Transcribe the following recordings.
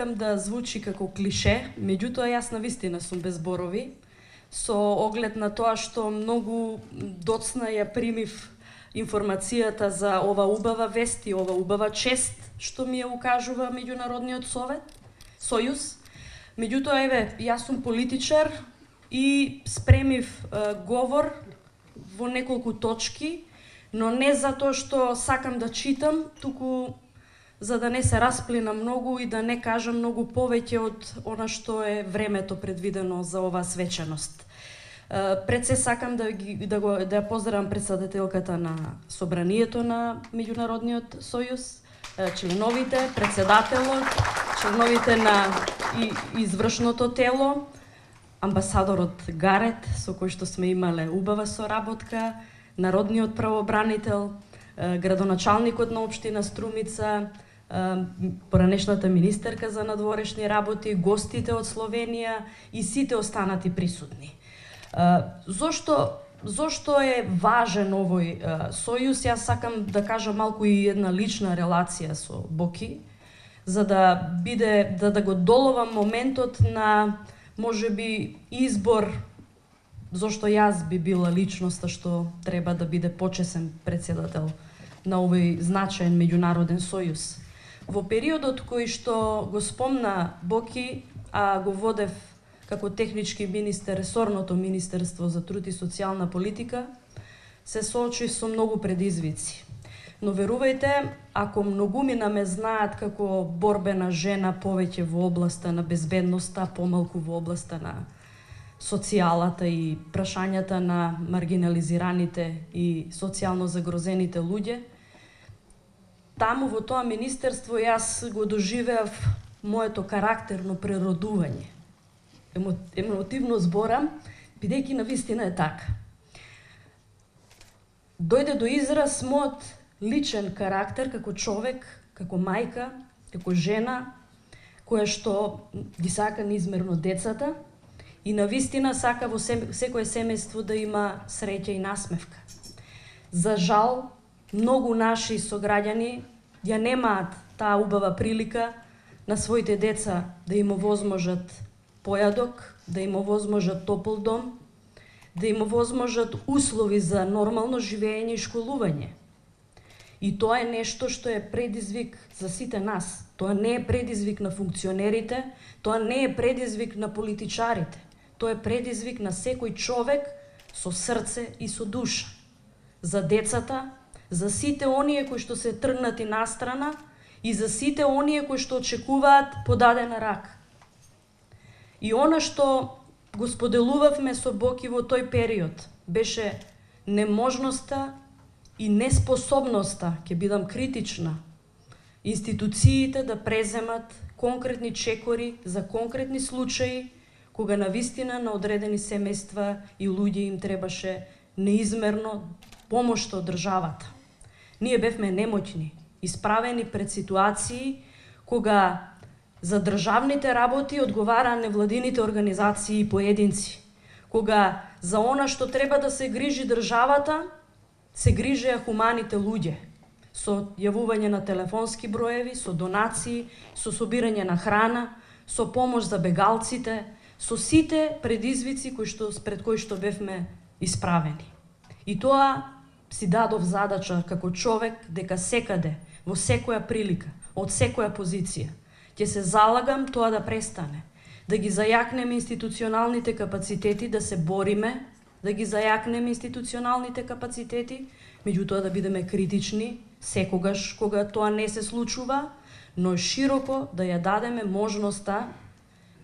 сакам да звучи како клише, меѓутоа јас навистина сум без зборови, со оглед на тоа што многу доцна ја примив информацијата за ова убава вест и ова убава чест што ми ја укажува Меѓународниот сојуз. Меѓутоа, еве, јас сум политичар и спремив говор во неколку точки, но не затоа што сакам да читам, туку за да не се расплина многу и да не кажам многу повеќе од она што е времето предвидено за оваа свечаност. Пред се сакам да ја поздравам председателката на Собранието на Меѓународниот сојуз, членовите, председателот, членовите на извршното тело, амбасадорот Гарет, со кој што сме имале убава соработка, народниот правобранител, градоначалникот на општина Струмица, поранешната министерка за надворешни работи, гостите од Словенија и сите останати присутни. Зошто е важен овој сојуз? Јас сакам да кажам малку и една лична релација со Боки, за да го доловам моментот на можеби избор зошто јас би била личноста што треба да биде почесен председател на овој значаен меѓународен сојуз. Во периодот кој што го спомна Боки, а го водев како технички министер ресорното Министерство за труд и социјална политика, се соочив со многу предизвици. Но верувајте, ако многумина ме знаат како борбена жена повеќе во областа на безбедноста, помалку во областа на социјалата и прашањата на маргинализираните и социјално загрозените луѓе, таму во тоа министерство јас го доживеав моето карактерно преродување. Емотивно зборам, бидејќи навистина е така. Дојде до израз мојот личен карактер како човек, како мајка, како жена, која што ги сака неизмерно децата и навистина сака во секое семејство да има среќа и насмевка. За жал, многу наши сограѓани ја немаат таа убава прилика на своите деца да им овозможат појадок, да им овозможат топол дом, да им овозможат услови за нормално живење и школување. И тоа е нешто што е предизвик за сите нас. Тоа не е предизвик на функционерите, тоа не е предизвик на политичарите. Тоа е предизвик на секој човек со срце и со душа. За децата, за сите оние кои што се тргнати настрана и за сите оние кои што очекуваат подадена рака. И она што го споделувавме со Боки во тој период беше неможноста и неспособноста, ќе бидам критична, институциите да преземат конкретни чекори за конкретни случаи, кога навистина на одредени семејства и луѓе им требаше неизмерно помош од државата. Ние бевме немоќни, исправени пред ситуации кога за државните работи одговараа невладините организации и поединци, кога за она што треба да се грижи државата, се грижеа хуманите луѓе, со јавување на телефонски броеви, со донации, со собирање на храна, со помош за бегалците, со сите предизвици пред кои што бевме исправени. И тоа си дадов задача како човек дека секаде, во секоја прилика, од секоја позиција, ќе се залагам тоа да престане, да ги зајакнеме институционалните капацитети, да се бориме, да ги зајакнеме институционалните капацитети, меѓутоа да бидеме критични секогаш кога тоа не се случува, но широко да ја дадеме можноста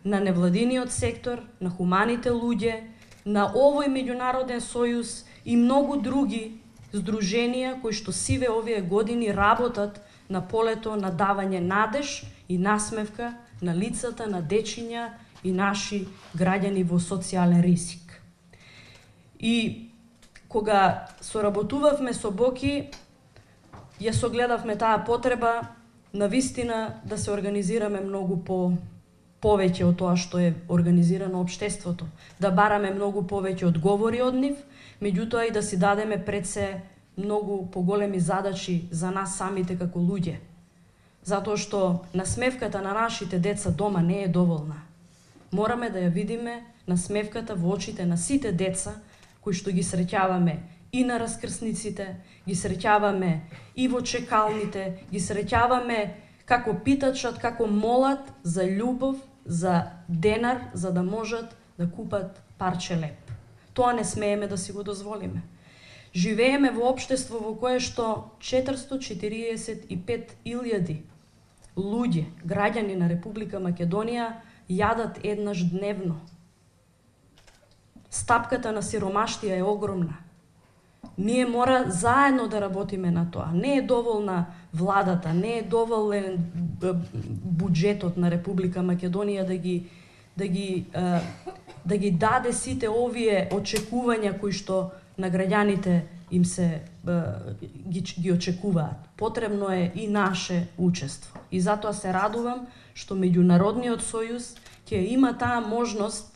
на невладиниот сектор, на хуманите луѓе, на овој меѓународен сојуз и многу други здруженија кои што сиве овие години работат на полето на давање надеж и насмевка на лицата на дечиња и наши граѓани во социјален ризик. И кога соработувавме со Боки, ја согледавме таа потреба навистина да се организираме многу повеќе од тоа што е организирано општеството, да бараме многу повеќе одговори од нив, меѓутоа и да си дадеме пред се многу поголеми задачи за нас самите како луѓе. затоа што насмевката на нашите деца дома не е доволна. Мораме да ја видиме насмевката во очите на сите деца кои што ги среќаваме и на раскрсниците, ги среќаваме и во чекалните, ги среќаваме како питачат, како молат за љубов, за денар, за да можат да купат парче леп. Тоа не смееме да си го дозволиме. Живееме во општество во кое што 445.000 луѓе, граѓани на Република Македонија, јадат еднаш дневно. Стапката на сиромаштија е огромна. Ние мора заедно да работиме на тоа. Не е доволна владата, не е доволен буџетот на Република Македонија да ги даде сите овие очекувања кои што на граѓаните им се ги очекуваат. Потребно е и наше учество. И затоа се радувам што меѓународниот сојуз ќе има таа можност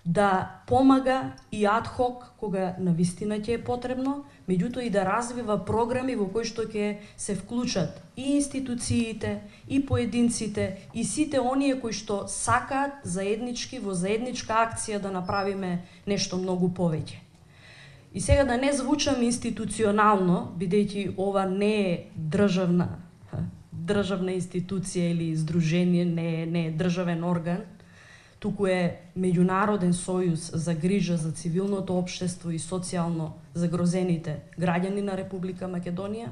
да помага и адхок кога навистина ќе е потребно, меѓутоа и да развива програми во кои што ќе се вклучат и институциите, и поединците, и сите оние кои што сакаат заеднички во заедничка акција да направиме нешто многу повеќе. И сега да не звучам институционално, бидејќи ова не е државна институција или здружение, не е државен орган, туку е меѓународен сојуз за грижа за цивилното општество и социјално загрозените граѓани на Република Македонија.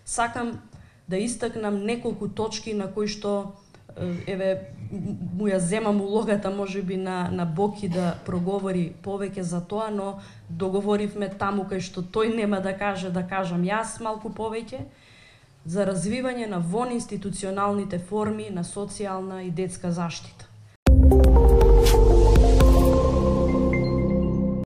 Сакам да истакнам неколку точки на кои што му ја земам улогата можеби на Боки да проговори повеќе за тоа, но договоривме таму кај што тој нема да каже, да кажам јас малку повеќе за развивање на вонинституционалните форми на социјална и детска заштита.